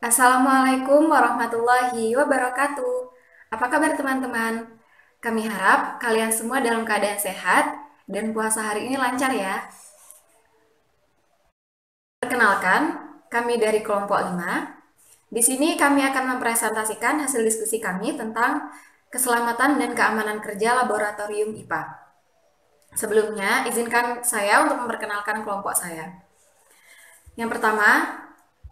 Assalamualaikum warahmatullahi wabarakatuh. Apa kabar teman-teman? Kami harap kalian semua dalam keadaan sehat dan puasa hari ini lancar ya. Perkenalkan, kami dari kelompok 5. Di sini kami akan mempresentasikan hasil diskusi kami tentang keselamatan dan keamanan kerja laboratorium IPA. Sebelumnya, izinkan saya untuk memperkenalkan kelompok saya. Yang pertama,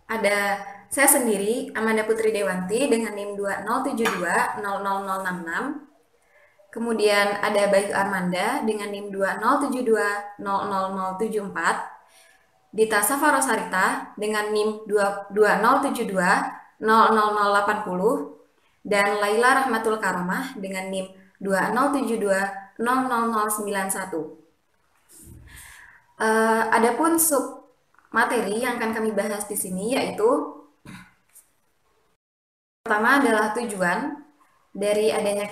ada saya sendiri, Amanda Putri Dewanti dengan NIM 2072000066. Kemudian ada Bayu Armanda dengan NIM 2072000074. Dita Safarosarita dengan NIM 20720080. Dan Laila Rahmatul Karomah dengan NIM 20720091. Adapun sub materi yang akan kami bahas di sini yaitu pertama adalah tujuan dari adanya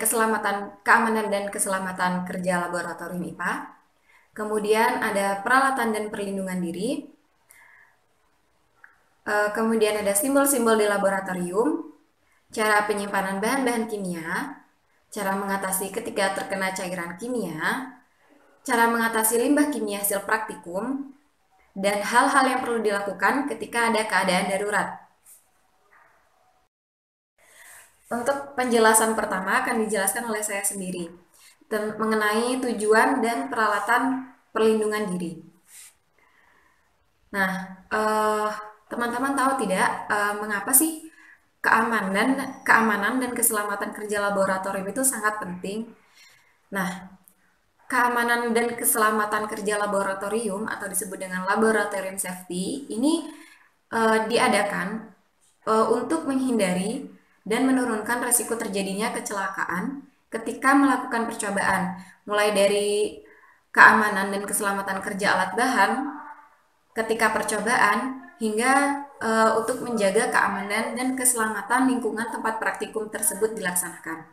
keamanan dan keselamatan kerja laboratorium IPA. Kemudian ada peralatan dan perlindungan diri. Kemudian ada simbol-simbol di laboratorium, cara penyimpanan bahan-bahan kimia, cara mengatasi ketika terkena cairan kimia, cara mengatasi limbah kimia hasil praktikum, dan hal-hal yang perlu dilakukan ketika ada keadaan darurat. Untuk penjelasan pertama akan dijelaskan oleh saya sendiri mengenai tujuan dan peralatan perlindungan diri. Nah, teman-teman tahu tidak mengapa sih keamanan dan keselamatan kerja laboratorium itu sangat penting? Nah, keamanan dan keselamatan kerja laboratorium atau disebut dengan laboratorium safety ini diadakan untuk menghindari dan menurunkan risiko terjadinya kecelakaan ketika melakukan percobaan, mulai dari keamanan dan keselamatan kerja alat bahan ketika percobaan hingga untuk menjaga keamanan dan keselamatan lingkungan tempat praktikum tersebut dilaksanakan.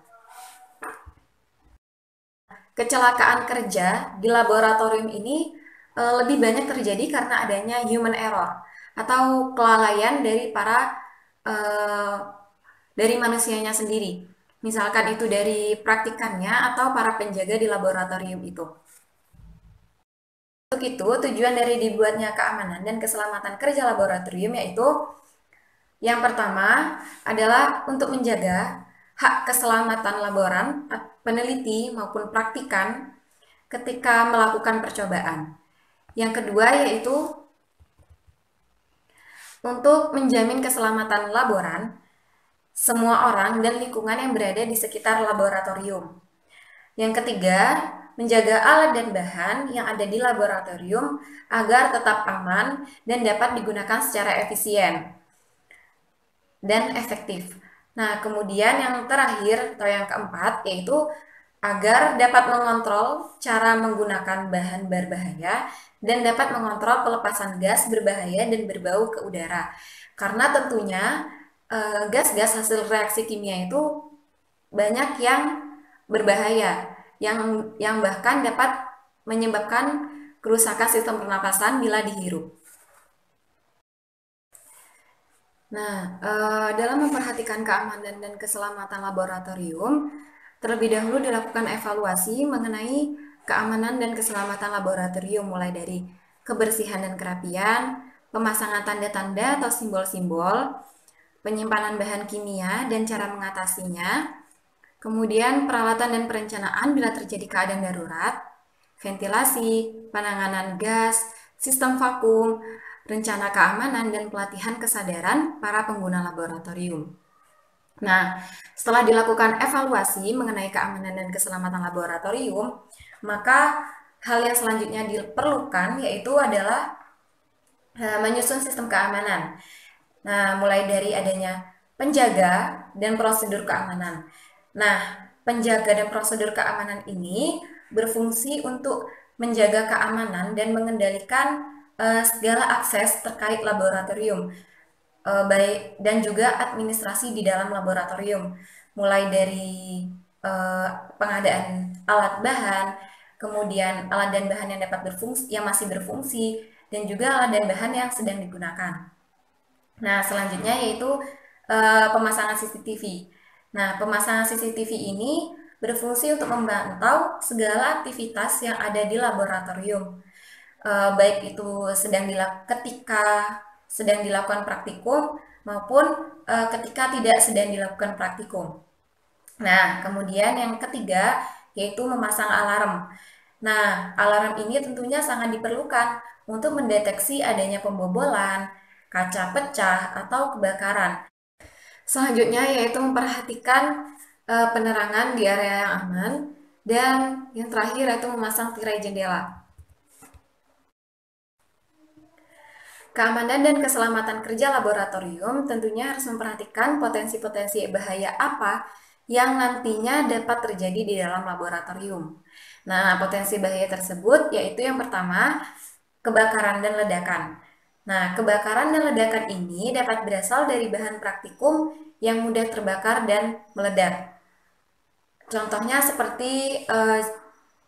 Kecelakaan kerja di laboratorium ini lebih banyak terjadi karena adanya human error atau kelalaian dari manusianya sendiri. Misalkan itu dari praktikannya atau para penjaga di laboratorium itu. Untuk itu, tujuan dari dibuatnya keamanan dan keselamatan kerja laboratorium yaitu yang pertama adalah untuk menjaga hak keselamatan laboran, peneliti maupun praktikan ketika melakukan percobaan. Yang kedua yaitu untuk menjamin keselamatan laboran, semua orang dan lingkungan yang berada di sekitar laboratorium. Yang ketiga, menjaga alat dan bahan yang ada di laboratorium agar tetap aman dan dapat digunakan secara efisien dan efektif. Nah, kemudian yang terakhir atau yang keempat yaitu agar dapat mengontrol cara menggunakan bahan berbahaya dan dapat mengontrol pelepasan gas berbahaya dan berbau ke udara. Karena tentunya gas-gas hasil reaksi kimia itu banyak yang berbahaya, yang bahkan dapat menyebabkan kerusakan sistem pernapasan bila dihirup. Nah, dalam memperhatikan keamanan dan keselamatan laboratorium, terlebih dahulu dilakukan evaluasi mengenai keamanan dan keselamatan laboratorium mulai dari kebersihan dan kerapian, pemasangan tanda-tanda atau simbol-simbol, penyimpanan bahan kimia dan cara mengatasinya, kemudian peralatan dan perencanaan bila terjadi keadaan darurat, ventilasi, penanganan gas, sistem vakum, rencana keamanan dan pelatihan kesadaran para pengguna laboratorium. Nah, setelah dilakukan evaluasi mengenai keamanan dan keselamatan laboratorium, maka hal yang selanjutnya diperlukan yaitu adalah menyusun sistem keamanan. Nah, mulai dari adanya penjaga dan prosedur keamanan. Nah, penjaga dan prosedur keamanan ini berfungsi untuk menjaga keamanan dan mengendalikan segala akses terkait laboratorium, baik dan juga administrasi di dalam laboratorium, mulai dari pengadaan alat bahan, kemudian alat dan bahan yang dapat berfungsi, yang masih berfungsi, dan juga alat dan bahan yang sedang digunakan. Nah, selanjutnya yaitu pemasangan CCTV. Nah, pemasangan CCTV ini berfungsi untuk memantau segala aktivitas yang ada di laboratorium, baik itu ketika sedang dilakukan praktikum maupun ketika tidak sedang dilakukan praktikum. Nah, kemudian yang ketiga yaitu memasang alarm. Nah, alarm ini tentunya sangat diperlukan untuk mendeteksi adanya pembobolan, kaca pecah, atau kebakaran. Selanjutnya yaitu memperhatikan penerangan di area yang aman, dan yang terakhir yaitu memasang tirai jendela. Keamanan dan keselamatan kerja laboratorium tentunya harus memperhatikan potensi-potensi bahaya apa yang nantinya dapat terjadi di dalam laboratorium. Nah, potensi bahaya tersebut yaitu yang pertama, kebakaran dan ledakan. Nah, kebakaran dan ledakan ini dapat berasal dari bahan praktikum yang mudah terbakar dan meledak. Contohnya seperti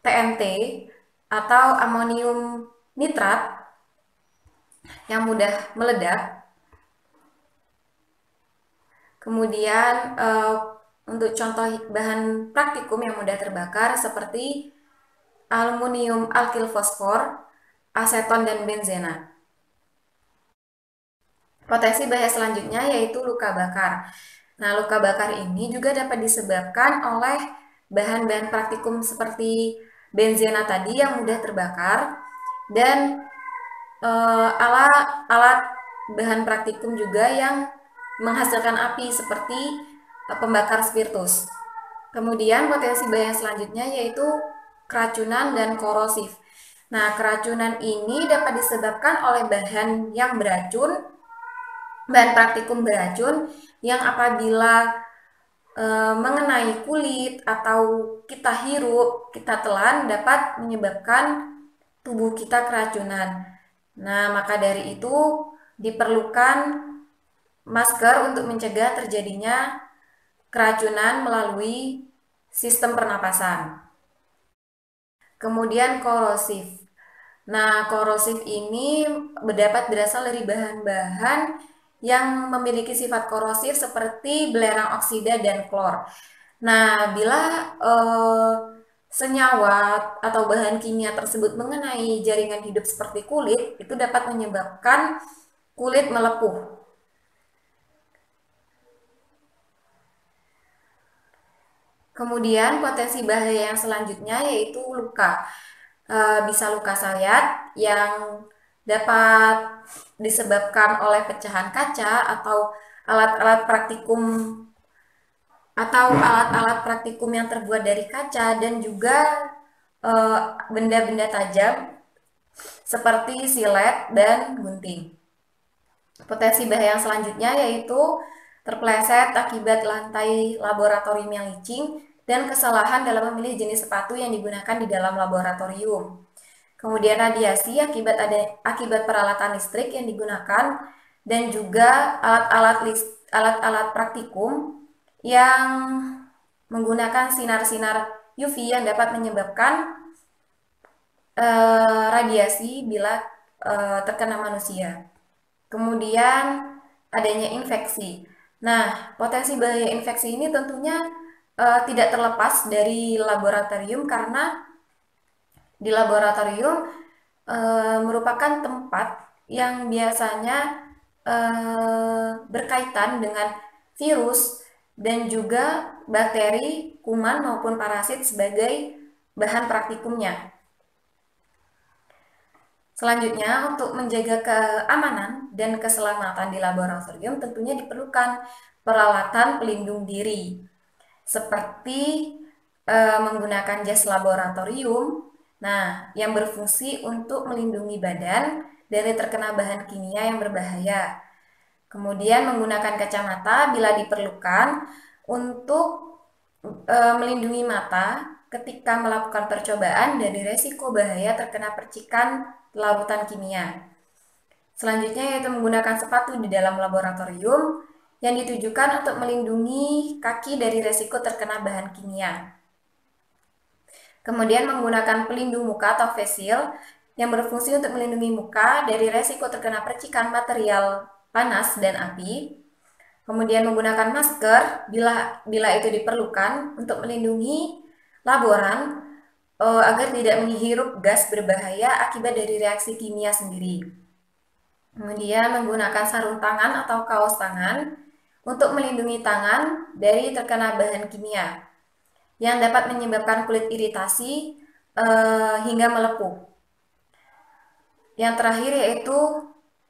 TNT atau amonium nitrat yang mudah meledak. Kemudian untuk contoh bahan praktikum yang mudah terbakar seperti aluminium alkil fosfor, aseton, dan benzena. Potensi bahaya selanjutnya yaitu luka bakar. Nah, luka bakar ini juga dapat disebabkan oleh bahan-bahan praktikum seperti benzena tadi yang mudah terbakar, dan alat bahan praktikum juga yang menghasilkan api seperti pembakar spiritus. Kemudian potensi bahaya selanjutnya yaitu keracunan dan korosif. Nah, keracunan ini dapat disebabkan oleh bahan praktikum beracun yang apabila mengenai kulit atau kita hirup, kita telan dapat menyebabkan tubuh kita keracunan. Nah, maka dari itu diperlukan masker untuk mencegah terjadinya keracunan melalui sistem pernapasan. Kemudian korosif. Nah, korosif ini dapat berasal dari bahan-bahan yang memiliki sifat korosif seperti belerang oksida dan klor. Nah, bila senyawa atau bahan kimia tersebut mengenai jaringan hidup seperti kulit, itu dapat menyebabkan kulit melepuh. Kemudian potensi bahaya yang selanjutnya yaitu luka. Bisa luka sayat yang dapat disebabkan oleh pecahan kaca alat-alat praktikum alat-alat praktikum yang terbuat dari kaca, dan juga benda-benda tajam seperti silet dan gunting. Potensi bahaya yang selanjutnya yaitu terpeleset akibat lantai laboratorium yang licin dan kesalahan dalam memilih jenis sepatu yang digunakan di dalam laboratorium. Kemudian radiasi akibat peralatan listrik yang digunakan, dan juga alat-alat praktikum yang menggunakan sinar-sinar UV yang dapat menyebabkan radiasi bila terkena manusia. Kemudian adanya infeksi. Nah, potensi bahaya infeksi ini tentunya tidak terlepas dari laboratorium, karena di laboratorium merupakan tempat yang biasanya berkaitan dengan virus dan juga bakteri, kuman maupun parasit sebagai bahan praktikumnya. Selanjutnya, untuk menjaga keamanan dan keselamatan di laboratorium tentunya diperlukan peralatan pelindung diri seperti menggunakan jas laboratorium, nah, yang berfungsi untuk melindungi badan dari terkena bahan kimia yang berbahaya. Kemudian menggunakan kacamata bila diperlukan untuk melindungi mata ketika melakukan percobaan dari resiko bahaya terkena percikan larutan kimia. Selanjutnya yaitu menggunakan sepatu di dalam laboratorium yang ditujukan untuk melindungi kaki dari resiko terkena bahan kimia. Kemudian menggunakan pelindung muka atau face shield yang berfungsi untuk melindungi muka dari resiko terkena percikan material panas dan api. Kemudian menggunakan masker bila itu diperlukan untuk melindungi laboran agar tidak menghirup gas berbahaya akibat dari reaksi kimia sendiri. Kemudian menggunakan sarung tangan atau kaos tangan untuk melindungi tangan dari terkena bahan kimia yang dapat menyebabkan kulit iritasi hingga melepuh. Yang terakhir yaitu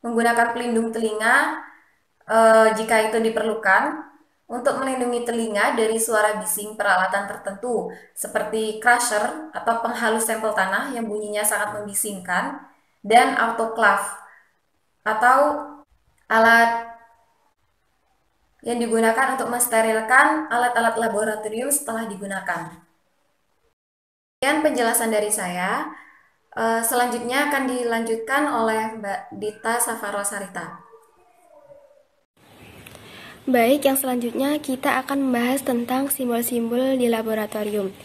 menggunakan pelindung telinga jika itu diperlukan untuk melindungi telinga dari suara bising peralatan tertentu seperti crusher atau penghalus sampel tanah yang bunyinya sangat membisingkan, dan autoclave atau alat yang digunakan untuk mensterilkan alat-alat laboratorium setelah digunakan. Sekian penjelasan dari saya. Selanjutnya akan dilanjutkan oleh Mbak Dita Safarosarita. Baik, yang selanjutnya kita akan membahas tentang simbol-simbol di laboratorium.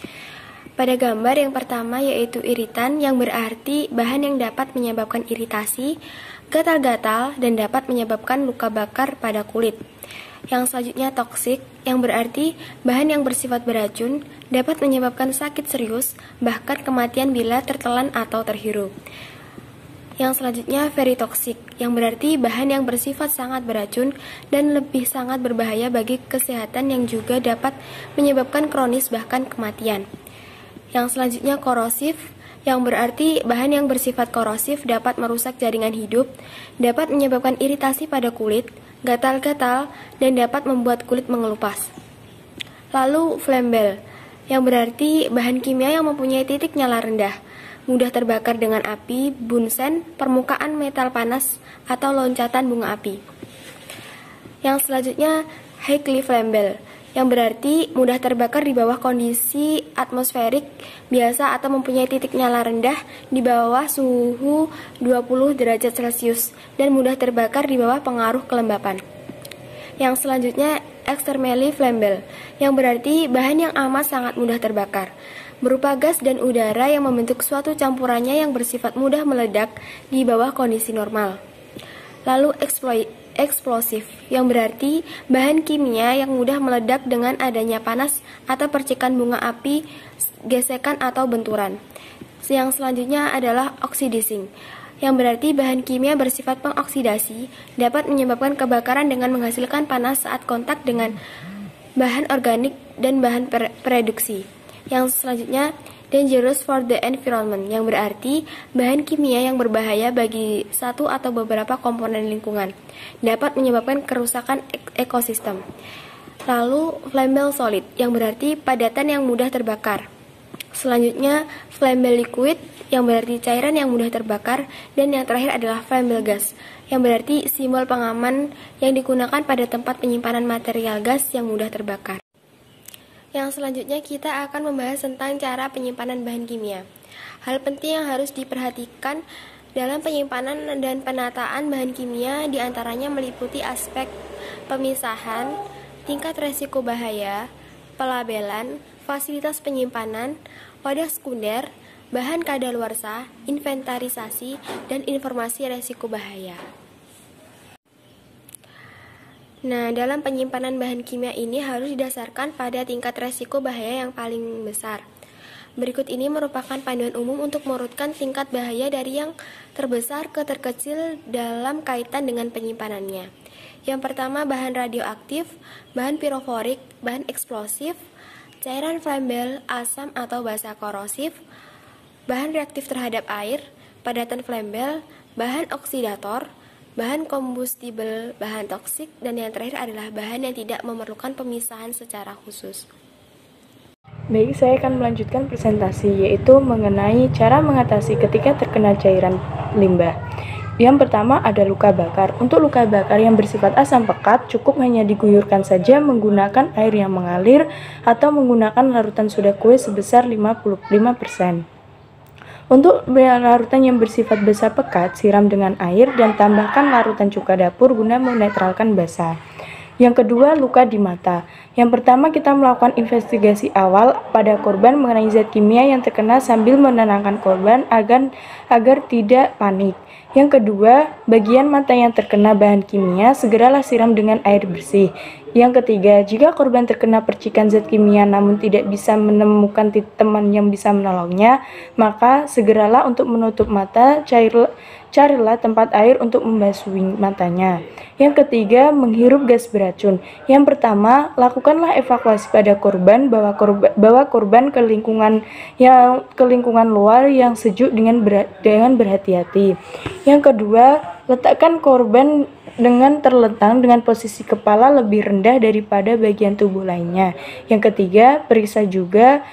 Pada gambar yang pertama yaitu iritan, yang berarti bahan yang dapat menyebabkan iritasi, gatal-gatal, dan dapat menyebabkan luka bakar pada kulit. Yang selanjutnya toksik, yang berarti bahan yang bersifat beracun, dapat menyebabkan sakit serius, bahkan kematian bila tertelan atau terhirup. Yang selanjutnya very toxic, yang berarti bahan yang bersifat sangat beracun dan lebih sangat berbahaya bagi kesehatan yang juga dapat menyebabkan kronis bahkan kematian. Yang selanjutnya korosif, yang berarti bahan yang bersifat korosif dapat merusak jaringan hidup, dapat menyebabkan iritasi pada kulit, gatal-gatal, dan dapat membuat kulit mengelupas. Lalu flammable, yang berarti bahan kimia yang mempunyai titik nyala rendah, mudah terbakar dengan api, bunsen, permukaan metal panas, atau loncatan bunga api. Yang selanjutnya highly flammable, yang berarti mudah terbakar di bawah kondisi atmosferik biasa atau mempunyai titik nyala rendah di bawah suhu 20 derajat Celcius dan mudah terbakar di bawah pengaruh kelembapan. Yang selanjutnya extremely flammable, yang berarti bahan yang amat sangat mudah terbakar, berupa gas dan udara yang membentuk suatu campurannya yang bersifat mudah meledak di bawah kondisi normal. Lalu eksplosif, yang berarti bahan kimia yang mudah meledak dengan adanya panas atau percikan bunga api, gesekan atau benturan. Yang selanjutnya adalah oxidizing, yang berarti bahan kimia bersifat pengoksidasi, dapat menyebabkan kebakaran dengan menghasilkan panas saat kontak dengan bahan organik dan bahan pereduksi. Yang selanjutnya dangerous for the environment, yang berarti bahan kimia yang berbahaya bagi satu atau beberapa komponen lingkungan, dapat menyebabkan kerusakan ekosistem. Lalu flammable solid, yang berarti padatan yang mudah terbakar. Selanjutnya flammable liquid, yang berarti cairan yang mudah terbakar. Dan yang terakhir adalah flammable gas, yang berarti simbol pengaman yang digunakan pada tempat penyimpanan material gas yang mudah terbakar. Yang selanjutnya kita akan membahas tentang cara penyimpanan bahan kimia. Hal penting yang harus diperhatikan dalam penyimpanan dan penataan bahan kimia diantaranya meliputi aspek pemisahan, tingkat resiko bahaya, pelabelan, fasilitas penyimpanan, wadah sekunder, bahan kadaluarsa, inventarisasi, dan informasi resiko bahaya. Nah, dalam penyimpanan bahan kimia ini harus didasarkan pada tingkat resiko bahaya yang paling besar. Berikut ini merupakan panduan umum untuk mengurutkan tingkat bahaya dari yang terbesar ke terkecil dalam kaitan dengan penyimpanannya. Yang pertama, bahan radioaktif, bahan piroforik, bahan eksplosif, cairan flammable, asam atau basa korosif, bahan reaktif terhadap air, padatan flammable, bahan oksidator, bahan kombustibel, bahan toksik, dan yang terakhir adalah bahan yang tidak memerlukan pemisahan secara khusus. Baik, saya akan melanjutkan presentasi, yaitu mengenai cara mengatasi ketika terkena cairan limbah. Yang pertama ada luka bakar. Untuk luka bakar yang bersifat asam pekat, cukup hanya diguyurkan saja menggunakan air yang mengalir atau menggunakan larutan soda kue sebesar 55%. Untuk larutan yang bersifat basa pekat, siram dengan air dan tambahkan larutan cuka dapur guna menetralkan basa. Yang kedua, luka di mata. Yang pertama, kita melakukan investigasi awal pada korban mengenai zat kimia yang terkena sambil menenangkan korban agar tidak panik. Yang kedua, bagian mata yang terkena bahan kimia segeralah siram dengan air bersih. Yang ketiga, jika korban terkena percikan zat kimia namun tidak bisa menemukan teman yang bisa menolongnya, maka segeralah untuk menutup mata, carilah tempat air untuk membasuh matanya. Yang ketiga, menghirup gas beracun. Yang pertama, lakukanlah evakuasi pada korban, bawa korban ke lingkungan luar yang sejuk dengan berhati-hati. Yang kedua, letakkan korban dengan terlentang dengan posisi kepala lebih rendah daripada bagian tubuh lainnya. Yang ketiga, periksa juga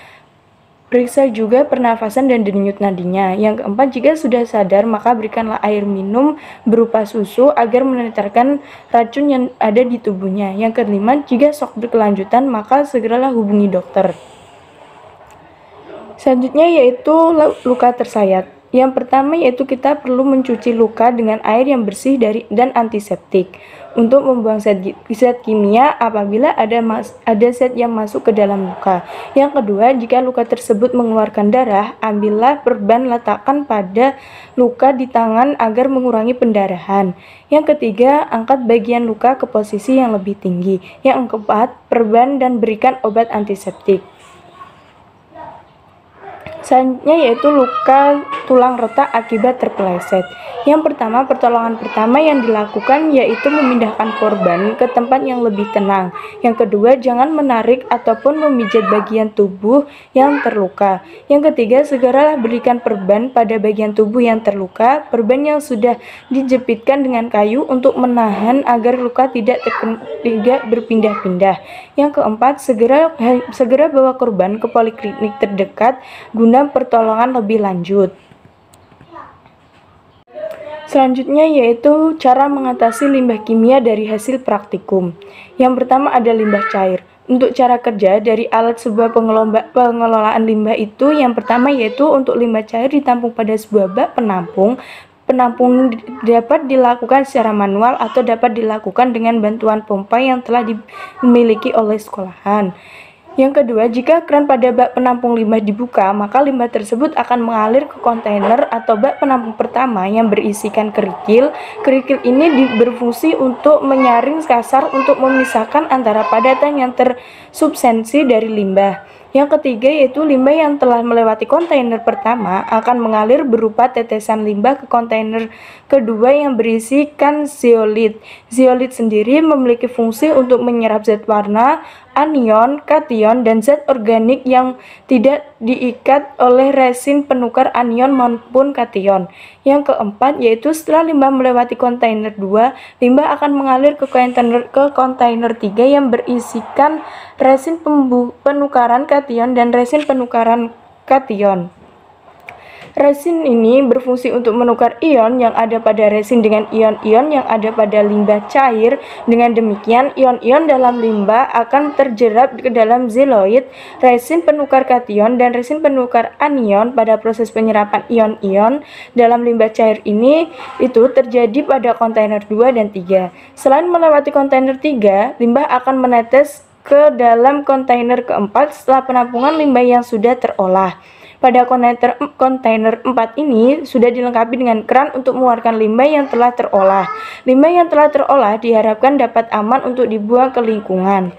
pernafasan dan denyut nadinya. Yang keempat, jika sudah sadar, maka berikanlah air minum berupa susu agar menetralkan racun yang ada di tubuhnya. Yang kelima, jika shock berkelanjutan, maka segeralah hubungi dokter. Selanjutnya yaitu luka tersayat. Yang pertama yaitu kita perlu mencuci luka dengan air yang bersih dan antiseptik untuk membuang zat kimia apabila ada zat yang masuk ke dalam luka. Yang kedua, jika luka tersebut mengeluarkan darah, ambillah perban letakkan pada luka di tangan agar mengurangi pendarahan. Yang ketiga, angkat bagian luka ke posisi yang lebih tinggi. Yang keempat, perban dan berikan obat antiseptik. Selanjutnya yaitu luka tulang retak akibat terpeleset. Yang pertama, pertolongan pertama yang dilakukan yaitu memindahkan korban ke tempat yang lebih tenang. Yang kedua, jangan menarik ataupun memijat bagian tubuh yang terluka. Yang ketiga, segeralah berikan perban pada bagian tubuh yang terluka, perban yang sudah dijepitkan dengan kayu untuk menahan agar luka tidak berpindah-pindah. Yang keempat, segera bawa korban ke poliklinik terdekat guna pertolongan lebih lanjut. Selanjutnya yaitu cara mengatasi limbah kimia dari hasil praktikum. Yang pertama ada limbah cair. Untuk cara kerja dari alat sebuah pengelolaan limbah itu, yang pertama yaitu untuk limbah cair ditampung pada sebuah bak penampung. Penampung dapat dilakukan secara manual atau dapat dilakukan dengan bantuan pompa yang telah dimiliki oleh sekolahan. Yang kedua, jika keran pada bak penampung limbah dibuka, maka limbah tersebut akan mengalir ke kontainer atau bak penampung pertama yang berisikan kerikil. Kerikil ini berfungsi untuk menyaring kasar untuk memisahkan antara padatan yang tersubstansi dari limbah. Yang ketiga yaitu limbah yang telah melewati kontainer pertama akan mengalir berupa tetesan limbah ke kontainer kedua yang berisikan zeolit. Zeolit sendiri memiliki fungsi untuk menyerap zat warna, anion, kation, dan zat organik yang tidak diikat oleh resin penukar anion maupun kation. Yang keempat yaitu setelah limbah melewati kontainer 2, limbah akan mengalir ke kontainer 3 yang berisikan resin penukaran kation dan resin penukaran kation. Resin ini berfungsi untuk menukar ion yang ada pada resin dengan ion-ion yang ada pada limbah cair. Dengan demikian, ion-ion dalam limbah akan terjerap ke dalam zeolit, resin penukar kation, dan resin penukar anion. Pada proses penyerapan ion-ion dalam limbah cair ini itu terjadi pada kontainer 2 dan 3. Selain melewati kontainer 3, limbah akan menetes ke dalam kontainer keempat setelah penampungan limbah yang sudah terolah. Pada kontainer 4 ini sudah dilengkapi dengan keran untuk mengeluarkan limbah yang telah terolah. Limbah yang telah terolah diharapkan dapat aman untuk dibuang ke lingkungan.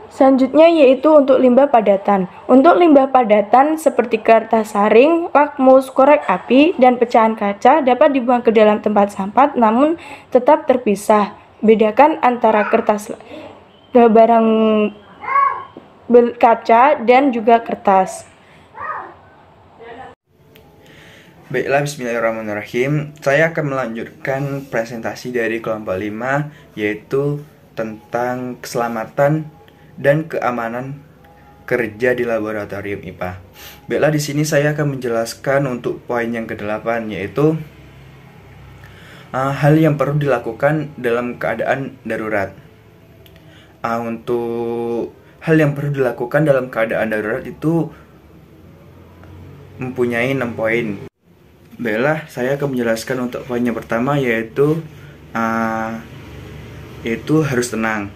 Selanjutnya yaitu untuk limbah padatan. Untuk limbah padatan seperti kertas saring, lakmus, korek api, dan pecahan kaca dapat dibuang ke dalam tempat sampah namun tetap terpisah. Bedakan antara kertas barang kaca dan juga kertas. Baiklah, bismillahirrahmanirrahim. Saya akan melanjutkan presentasi dari kelompok 5 yaitu tentang keselamatan dan keamanan kerja di laboratorium IPA. Baiklah, di sini saya akan menjelaskan untuk poin yang ke-8 yaitu hal yang perlu dilakukan dalam keadaan darurat. Untuk hal yang perlu dilakukan dalam keadaan darurat itu mempunyai 6 poin. Baiklah, saya akan menjelaskan untuk poin yang pertama yaitu harus tenang.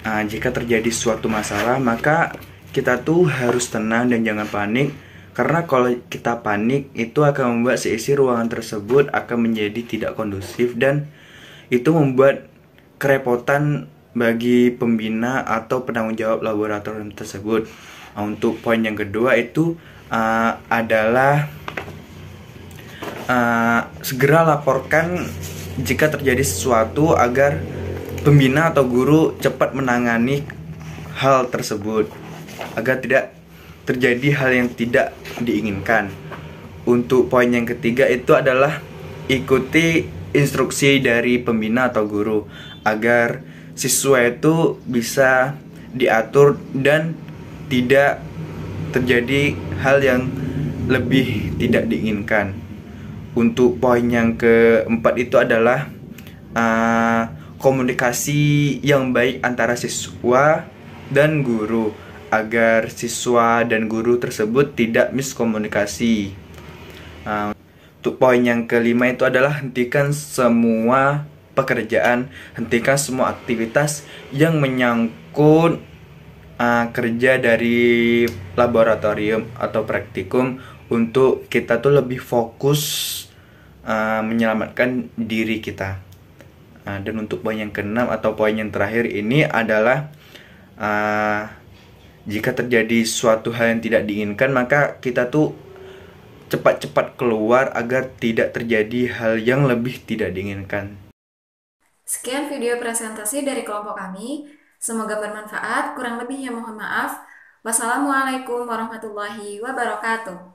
Jika terjadi suatu masalah, maka kita tuh harus tenang dan jangan panik Karena kalau kita panik, itu akan membuat seisi ruangan tersebut akan menjadi tidak kondusif dan itu membuat kerepotan bagi pembina atau penanggung jawab laboratorium tersebut. Untuk poin yang kedua itu adalah segera laporkan jika terjadi sesuatu agar pembina atau guru cepat menangani hal tersebut agar tidak terjadi hal yang tidak diinginkan. Untuk poin yang ketiga itu adalah ikuti instruksi dari pembina atau guru agar siswa itu bisa diatur dan tidak terjadi hal yang lebih tidak diinginkan. Untuk poin yang keempat itu adalah komunikasi yang baik antara siswa dan guru agar siswa dan guru tersebut tidak miskomunikasi. Untuk poin yang kelima itu adalah hentikan semua pekerjaan, hentikan semua aktivitas yang menyangkut kerja dari laboratorium atau praktikum untuk kita tuh lebih fokus menyelamatkan diri kita. Dan untuk poin yang keenam atau poin yang terakhir ini adalah jika terjadi suatu hal yang tidak diinginkan, maka kita tuh cepat-cepat keluar agar tidak terjadi hal yang lebih tidak diinginkan. Sekian video presentasi dari kelompok kami. Semoga bermanfaat. Kurang lebihnya mohon maaf. Wassalamualaikum warahmatullahi wabarakatuh.